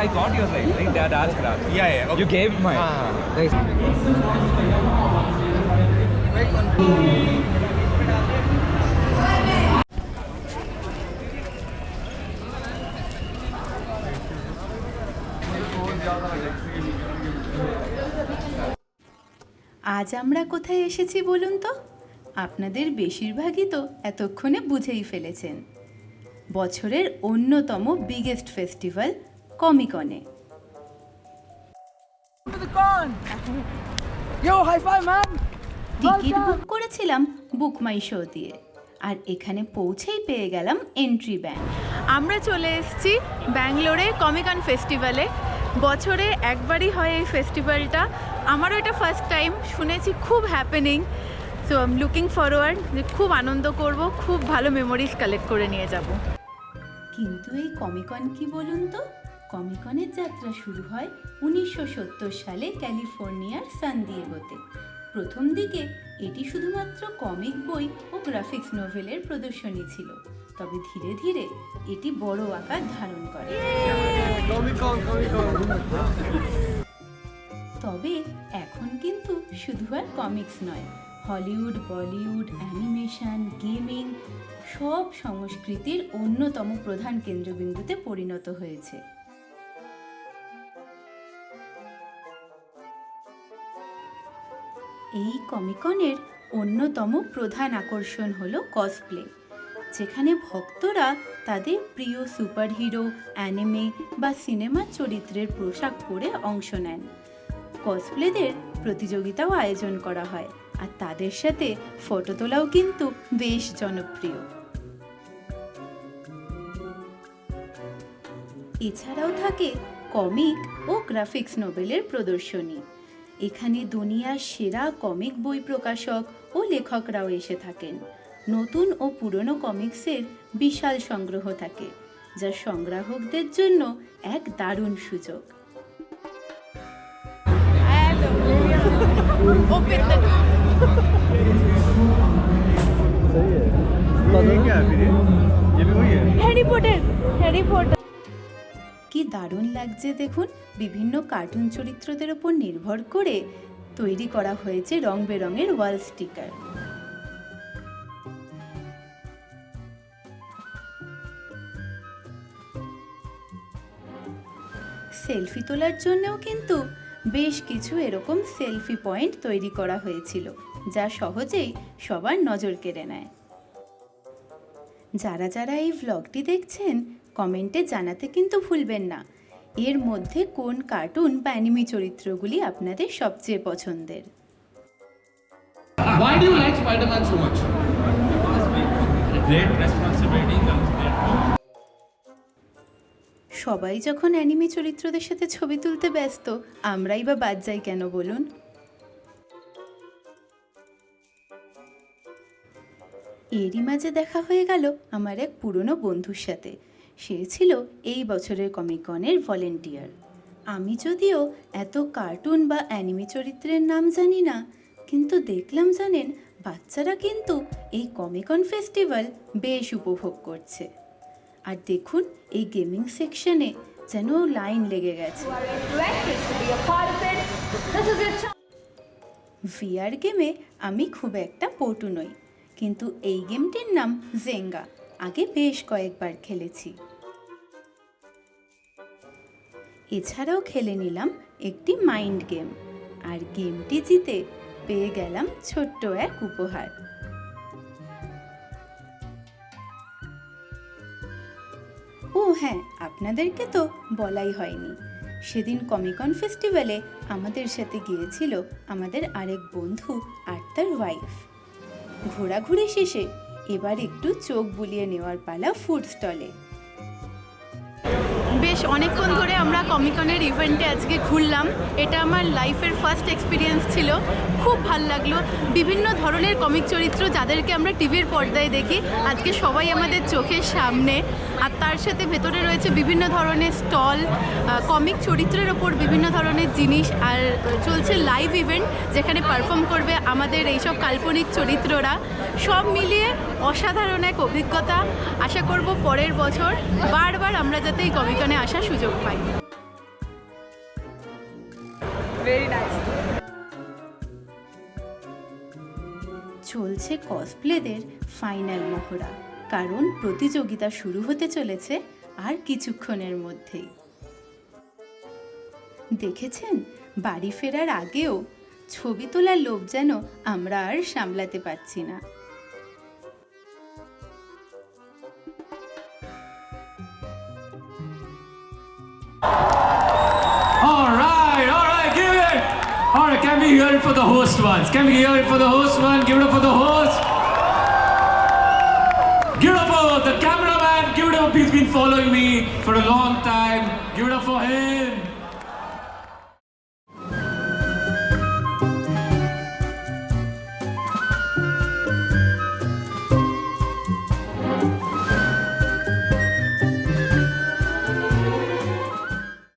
I thought you was like dance class. Yeah. Okay. You gave mine. Nice. আজ আমরা কোথায় এসেছি বলুন তো? আপনাদের বেশিরভাগই তো এতক্ষণে বুঝেই ফেলেছেন। বছরের অন্যতম বিগেস্ট ফেস্টিভ্যাল কমিকনে। টিকিট বুক করেছিলাম বুক মাই শো দিয়ে, আর এখানে পৌঁছেই পেয়ে গেলাম এন্ট্রি ব্যান। আমরা চলে এসেছি ব্যাঙ্গালোরে কমিকন ফেস্টিভ্যালে। বছরে একবারই হয় এই ফেস্টিভ্যালটা। আমারও এটা ফার্স্ট টাইম, শুনেছি খুব happening. So I am looking forward যে খুব আনন্দ করব, খুব ভালো মেমোরিজ কালেক্ট করে নিয়ে যাব। কিন্তু এই কমিকন কি বলুন তো? কমিকনের যাত্রা শুরু হয় 1970 সালে ক্যালিফোর্নিয়ার সান দিয়েগোতে। প্রথম দিকে এটি শুধুমাত্র কমিক বই ও গ্রাফিক্স নোভেলের প্রদর্শনী ছিল, তবে ধীরে ধীরে এটি বড় আকার ধারণ করে। তবে এখন কিন্তু শুধু আর কমিক্স নয়, হলিউড, বলিউড, অ্যানিমেশন, গেমিং সব সংস্কৃতির অন্যতম প্রধান কেন্দ্রবিন্দুতে পরিণত হয়েছে। এই কমিকনের অন্যতম প্রধান আকর্ষণ হলো কসপ্লে, যেখানে ভক্তরা তাদের প্রিয় সুপারহিরো, অ্যানিমে বা সিনেমার চরিত্রের পোশাক পরে অংশ নেন। কসপ্লেদের প্রতিযোগিতাও আয়োজন করা হয়, আর তাদের সাথে ফটো তোলাও কিন্তু বেশ জনপ্রিয়। এছাড়াও থাকে কমিক ও গ্রাফিক্স নোভেলের প্রদর্শনী। এখানে দুনিয়ার সেরা কমিক বই প্রকাশক ও লেখকরাও এসে থাকেন। নতুন ও পুরনো কমিক্সের বিশাল সংগ্রহ থাকে, যা সংগ্রাহকদের জন্য এক দারুণ সুযোগ। কি দারুণ লাগছে দেখুন! বিভিন্ন কার্টুন চরিত্রদের উপর নির্ভর করে তৈরি করা হয়েছে রং বেরঙের ওয়াল স্টিকার। সেলফি তোলার জন্যও কিন্তু বেশ কিছু এরকম সেলফি পয়েন্ট তৈরি করা হয়েছিল, যা সহজেই সবার নজর কেড়ে নেয়। যারা যারা এই ভ্লগটি দেখছেন, কমেন্টে জানাতে কিন্তু ভুলবেন না এর মধ্যে কোন কার্টুন বা অ্যানিমে চরিত্রগুলি আপনাদের সবচেয়ে পছন্দের। Why do you like Spider-Man so much? Great responsibility comes great. সবাই যখন অ্যানিমে চরিত্রদের সাথে ছবি তুলতে ব্যস্ত, আমরাই বা বাদ যাই কেন বলুন? এরই মাঝে দেখা হয়ে গেল আমার এক পুরনো বন্ধুর সাথে। সে ছিল এই বছরের কমিকনের ভলেন্টিয়ার। আমি যদিও এত কার্টুন বা অ্যানিমে চরিত্রের নাম জানি না, কিন্তু দেখলাম জানেন বাচ্চারা কিন্তু এই কমিকন ফেস্টিভ্যাল বেশ উপভোগ করছে। আর দেখুন এই গেমিং সেকশনে যেন লাইন লেগে গেছে। ভিআর গেমে আমি খুব একটা পটু নই, কিন্তু এই গেমটির নাম জেঙ্গা, আগে বেশ কয়েকবার খেলেছি। এছাড়াও খেলে নিলাম একটি মাইন্ড গেম, আর গেমটি জিতে পেয়ে গেলাম ছোট্ট এক উপহার। ও হ্যাঁ, আপনাদেরকে তো বলাই হয়নি, সেদিন কমিকন ফেস্টিভ্যালে আমাদের সাথে গিয়েছিল আমাদের আরেক বন্ধু আর তার ওয়াইফ। ঘোরাঘুরি শেষে এবার একটু চোখ বুলিয়ে নেওয়ার পালা ফুড স্টলে। বেশ অনেকক্ষণ ধরে আমরা কমিকনের ইভেন্টে আজকে ঘুরলাম। এটা আমার লাইফের ফার্স্ট এক্সপিরিয়েন্স ছিল, খুব ভাল লাগলো। বিভিন্ন ধরনের কমিক চরিত্র যাদেরকে আমরা টিভির পর্দায় দেখি, আজকে সবাই আমাদের চোখের সামনে। আর তার সাথে ভেতরে রয়েছে বিভিন্ন ধরনের স্টল, কমিক চরিত্রের ওপর বিভিন্ন ধরনের জিনিস, আর চলছে লাইভ ইভেন্ট যেখানে পারফর্ম করবে আমাদের এইসব কাল্পনিক চরিত্ররা। সব মিলিয়ে অসাধারণ এক অভিজ্ঞতা। আশা করব পরের বছর বারবার আমরা যাতে এই কমিকনে আসার সুযোগ পাই। very nice. চলছে কসপ্লেদের ফাইনাল মহড়া, কারণ প্রতিযোগিতা শুরু হতে চলেছে আর কিছুক্ষণের মধ্যেই। দেখেছেন, বাড়ি ফেরার আগেও ছবি তোলার লোভ যেন আমরা আর সামলাতে পারছি না। All right, give it. All right, can we hear it for the host ones? Can we hear it for the host one? Give it up for the host. Give it up for the cameraman. Give it up. He's been following me for a long time. Give it up for him.